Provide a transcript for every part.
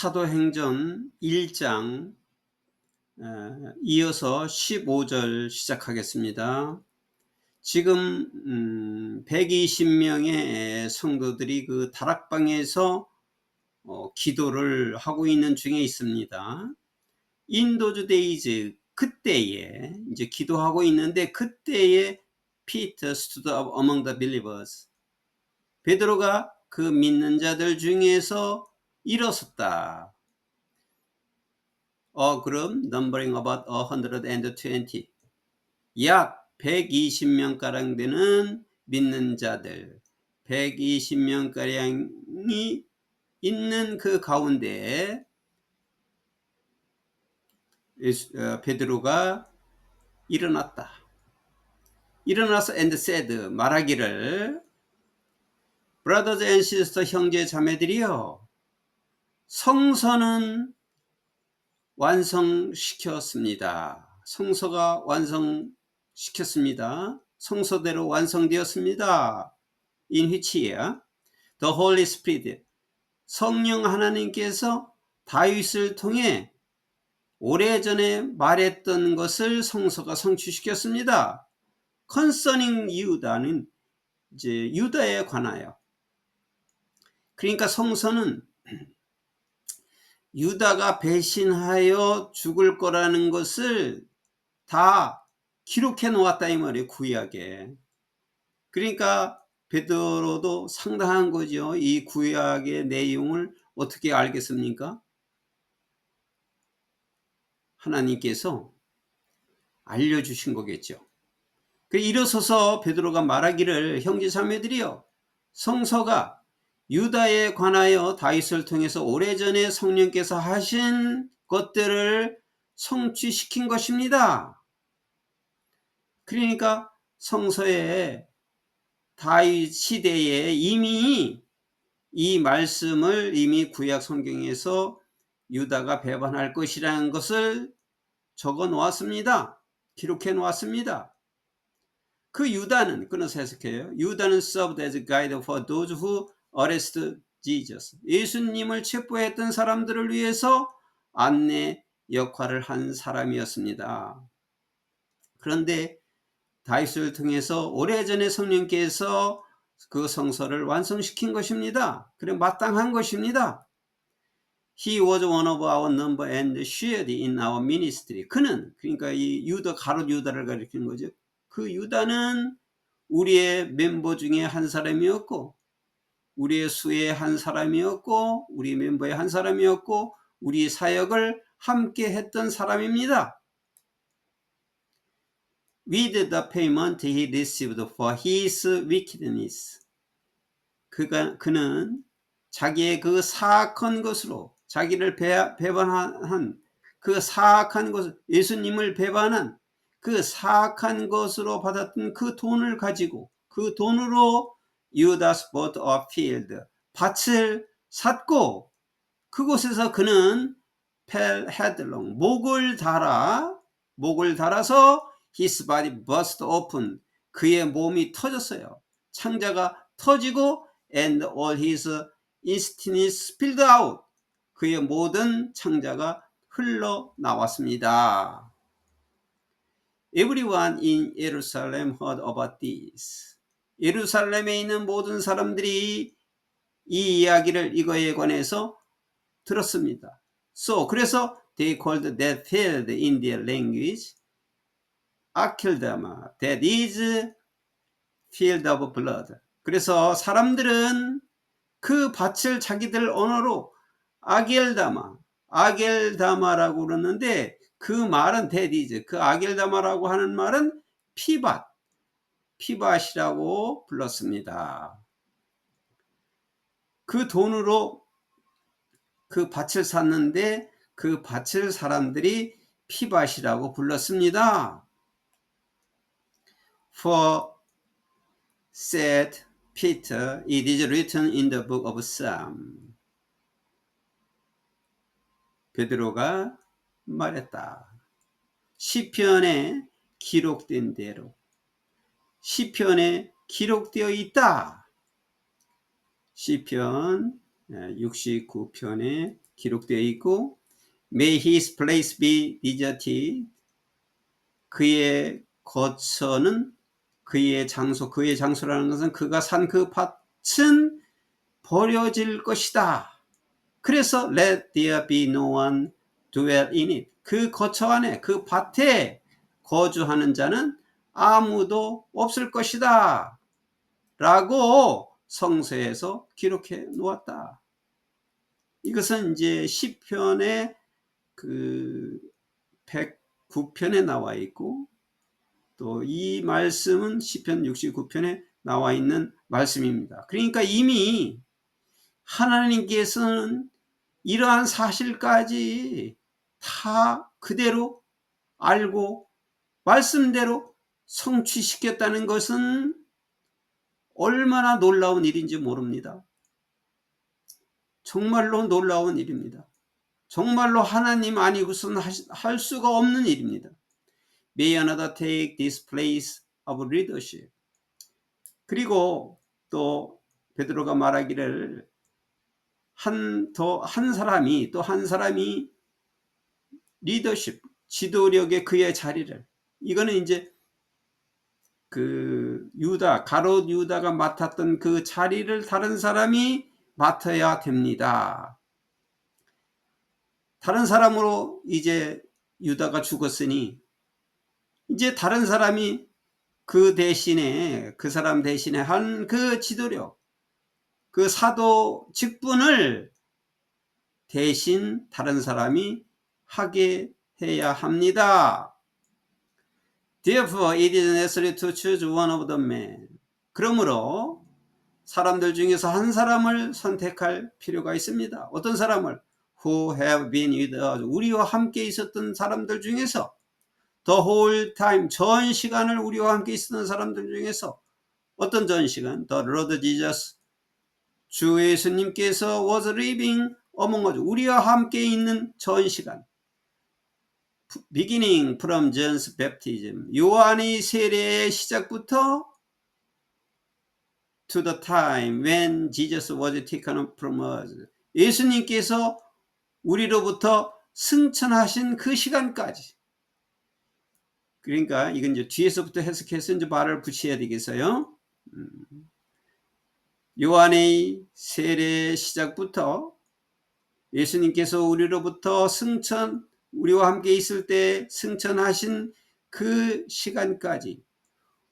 사도행전 1장 이어서 15절 시작하겠습니다. 지금 120명의 성도들이 그 다락방에서 기도를 하고 있는 중에 있습니다. 인도주 데이즈 그때에 이제 기도하고 있는데, 그때에 Peter stood up among the believers. 베드로가 그 믿는 자들 중에서 일어섰다. 그럼 numbering about 120, 약 120명가량 되는 믿는 자들, 120명가량이 있는 그 가운데 베드로가 일어났다. 일어나서 and said, 말하기를, brothers and sisters, 형제 자매들이여, 성서는 완성시켰습니다. 성서가 완성시켰습니다. 성서대로 완성되었습니다. In which year the Holy Spirit, 성령 하나님께서 다윗을 통해 오래전에 말했던 것을 성서가 성취시켰습니다. Concerning 유다는 이제 유다에 관하여. 그러니까 성서는 유다가 배신하여 죽을 거라는 것을 다 기록해 놓았다 이 말이에요, 구약에. 그러니까 베드로도 상당한 거죠. 이 구약의 내용을 어떻게 알겠습니까? 하나님께서 알려주신 거겠죠. 일어서서 베드로가 말하기를, 형제 자매들이여, 성서가 유다에 관하여 다윗을 통해서 오래전에 성령께서 하신 것들을 성취시킨 것입니다. 그러니까 성서에 다윗 시대에 이미 이 말씀을 이미 구약 성경에서 유다가 배반할 것이라는 것을 적어 놓았습니다. 기록해 놓았습니다. 그 유다는, 끊어서 해석해요. 유다는 served as guide for those who arrested Jesus. 예수님을 체포했던 사람들을 위해서 안내 역할을 한 사람이었습니다. 그런데 다윗을 통해서 오래전에 성령께서 그 성서를 완성시킨 것입니다. 그래 마땅한 것입니다. He was one of our number and shared in our ministry. 그는, 그러니까 이 유다, 가롯 유다를 가리키는 거죠. 그 유다는 우리의 멤버 중에 한 사람이었고, 우리의 수의 한 사람이었고, 우리 멤버의 한 사람이었고, 우리 사역을 함께 했던 사람입니다. With the payment he received for his wickedness. 그는 자기의 그 사악한 것으로, 자기를 배반한 그 사악한 것, 예수님을 배반한 그 사악한 것으로 받았던 그 돈을 가지고, 그 돈으로 Judas bought a field, 밭을 샀고, 그곳에서 그는 fell headlong, 목을 달아서 his body burst open, 그의 몸이 터졌어요. 창자가 터지고 and all his intestines spilled out, 그의 모든 창자가 흘러나왔습니다. Everyone in Jerusalem heard about this. 예루살렘에 있는 모든 사람들이 이 이야기를, 이거에 관해서 들었습니다. 그래서 they called that field in their language Akeldama, that is field of blood. 그래서 사람들은 그 밭을 자기들 언어로 아겔다마라고 그러는데, 그 말은 데디즈, 그 아겔다마라고 하는 말은 피밭이라고 불렀습니다. 그 돈으로 그 밭을 샀는데, 그 밭을 사람들이 피밭이라고 불렀습니다. For said Peter, it is written in the book of Psalm. 베드로가 말했다. 시편에 기록된 대로, 시편에 기록되어 있다. 시편 69편에 기록되어 있고 May his place be deserted. 그의 거처는 그의 장소라는 것은 그가 산 그 밭은 버려질 것이다. 그래서 let there be no one dwell in it. 그 거처 안에 그 밭에 거주하는 자는 아무도 없을 것이다. 라고 성서에서 기록해 놓았다. 이것은 이제 시편의 그 109편에 나와 있고 또 이 말씀은 시편 69편에 나와 있는 말씀입니다. 그러니까 이미 하나님께서는 이러한 사실까지 다 그대로 알고 말씀대로 성취시켰다는 것은 얼마나 놀라운 일인지 모릅니다. 정말로 놀라운 일입니다. 정말로 하나님 아니고서는 할 수가 없는 일입니다. May another take this place of leadership. 그리고 또 베드로가 말하기를 한 사람이 리더십, 지도력의 그의 자리를, 이거는 이제 그 가롯 유다가 맡았던 그 자리를 다른 사람이 맡아야 됩니다. 다른 사람으로 이제 유다가 죽었으니 이제 다른 사람이 그 사람 대신에 한 그 지도력, 그 사도 직분을 대신 다른 사람이 하게 해야 합니다. Therefore, it is necessary to choose one of the men. 그러므로 사람들 중에서 한 사람을 선택할 필요가 있습니다. 어떤 사람을? Who have been with us. 우리와 함께 있었던 사람들 중에서 the whole time, 전 시간을 우리와 함께 있었던 사람들 중에서 어떤 전 시간? The Lord Jesus, 주 예수님께서 was living among us. 우리와 함께 있는 전 시간. Beginning from John's baptism. 요한의 세례의 시작부터 to the time when Jesus was taken from us. 예수님께서 우리로부터 승천하신 그 시간까지. 그러니까 이건 이제 뒤에서부터 해석해서 이제 말을 붙여야 되겠어요. 요한의 세례 시작부터 예수님께서 우리로부터 우리와 함께 있을 때 승천하신 그 시간까지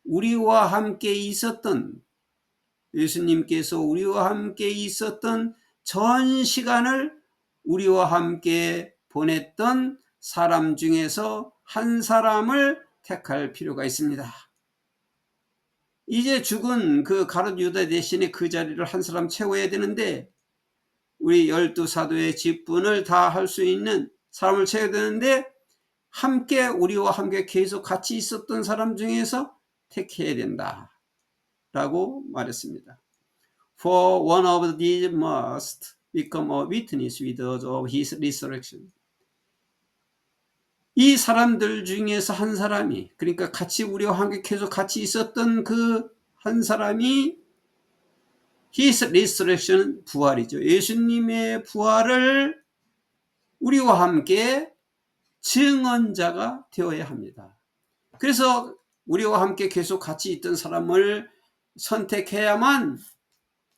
우리와 함께 있었던, 예수님께서 우리와 함께 있었던 전 시간을 우리와 함께 보냈던 사람 중에서 한 사람을 택할 필요가 있습니다. 이제 죽은 그 가룟 유다 대신에 그 자리를 한 사람 채워야 되는데 우리 12사도의 직분을 다 할 수 있는 사람을 채워야 되는데 우리와 함께 계속 같이 있었던 사람 중에서 택해야 된다 라고 말했습니다. For one of these must become a witness with us of his resurrection. 이 사람들 중에서 한 사람이, 그러니까 우리와 함께 계속 같이 있었던 그 한 사람이 his resurrection, 부활이죠. 예수님의 부활을 우리와 함께 증언자가 되어야 합니다. 그래서 우리와 함께 계속 같이 있던 사람을 선택해야만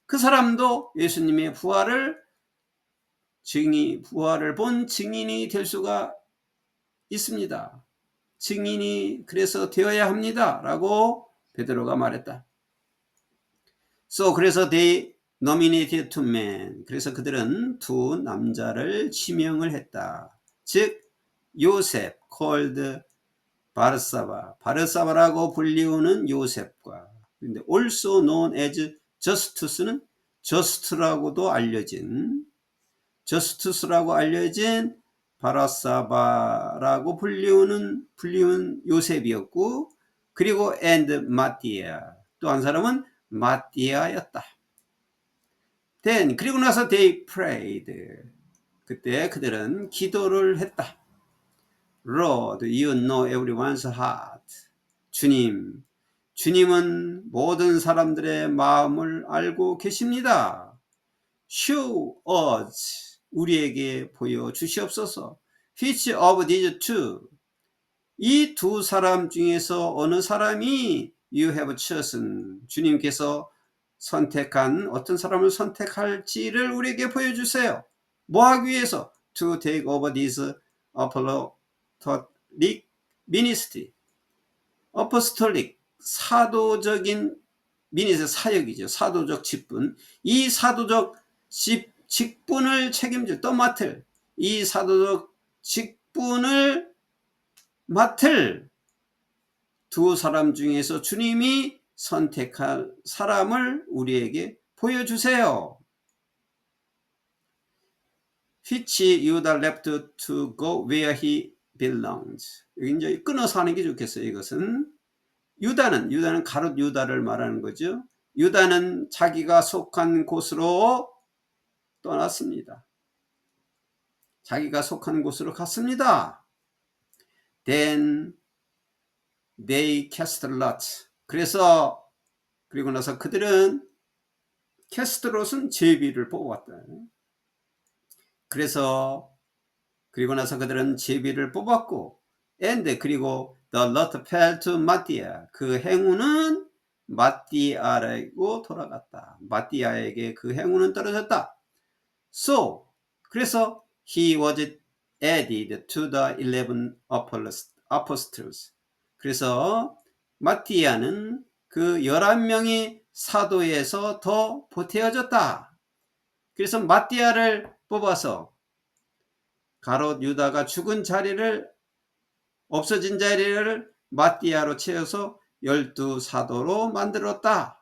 그 사람도 예수님의 부활을 본 증인이 될 수가 있습니다. 증인이 그래서 되어야 합니다. 라고 베드로가 말했다. 그래서 they nominated two men. 그래서 그들은 두 남자를 지명을 했다. 즉 요셉 called 바르사바라고 불리우는 요셉과 근데 also known as Justus는 저스트라고도 알려진 바르사바라고 불리운 요셉이었고 그리고 and 마띠아 또 한 사람은 마띠아였다. 그리고 나서 they prayed. 그때 그들은 기도를 했다. Lord, you know everyone's heart. 주님은 모든 사람들의 마음을 알고 계십니다. Show us, 우리에게 보여주시옵소서. Which of these two, 이 두 사람 중에서 어느 사람이 you have chosen, 주님께서 선택한 어떤 사람을 선택할지를 우리에게 보여주세요. 뭐 하기 위해서? To take over this apostolic ministry. apostolic, 사도적인 미니스 사역이죠. 사도적 직분. 이 사도적 직분을 책임질, 또 맡을, 이 사도적 직분을 맡을 두 사람 중에서 주님이 선택할 사람을 우리에게 보여주세요. Which Judah left to go where he belongs. 여기 이제 끊어서 하는 게 좋겠어요. 이것은 유다는 가롯 유다를 말하는 거죠. 유다는 자기가 속한 곳으로 떠났습니다. 자기가 속한 곳으로 갔습니다. Then they cast lot. 그리고 나서 그들은 cast lot은 제비를 뽑았다. 그리고 나서 그들은 제비를 뽑았고, and 그리고 the lot fell to 마띠아. 그 행운은 마띠아라고 돌아갔다. 마띠아에게 그 행운은 떨어졌다. So, 그래서 he was added to the 11 apostles. 그래서 마띠아는 그 11명의 사도에서 더 보태어졌다. 그래서 마띠아를 뽑아서 가롯 유다가 죽은 자리를, 없어진 자리를 마띠아로 채워서 12 사도로 만들었다.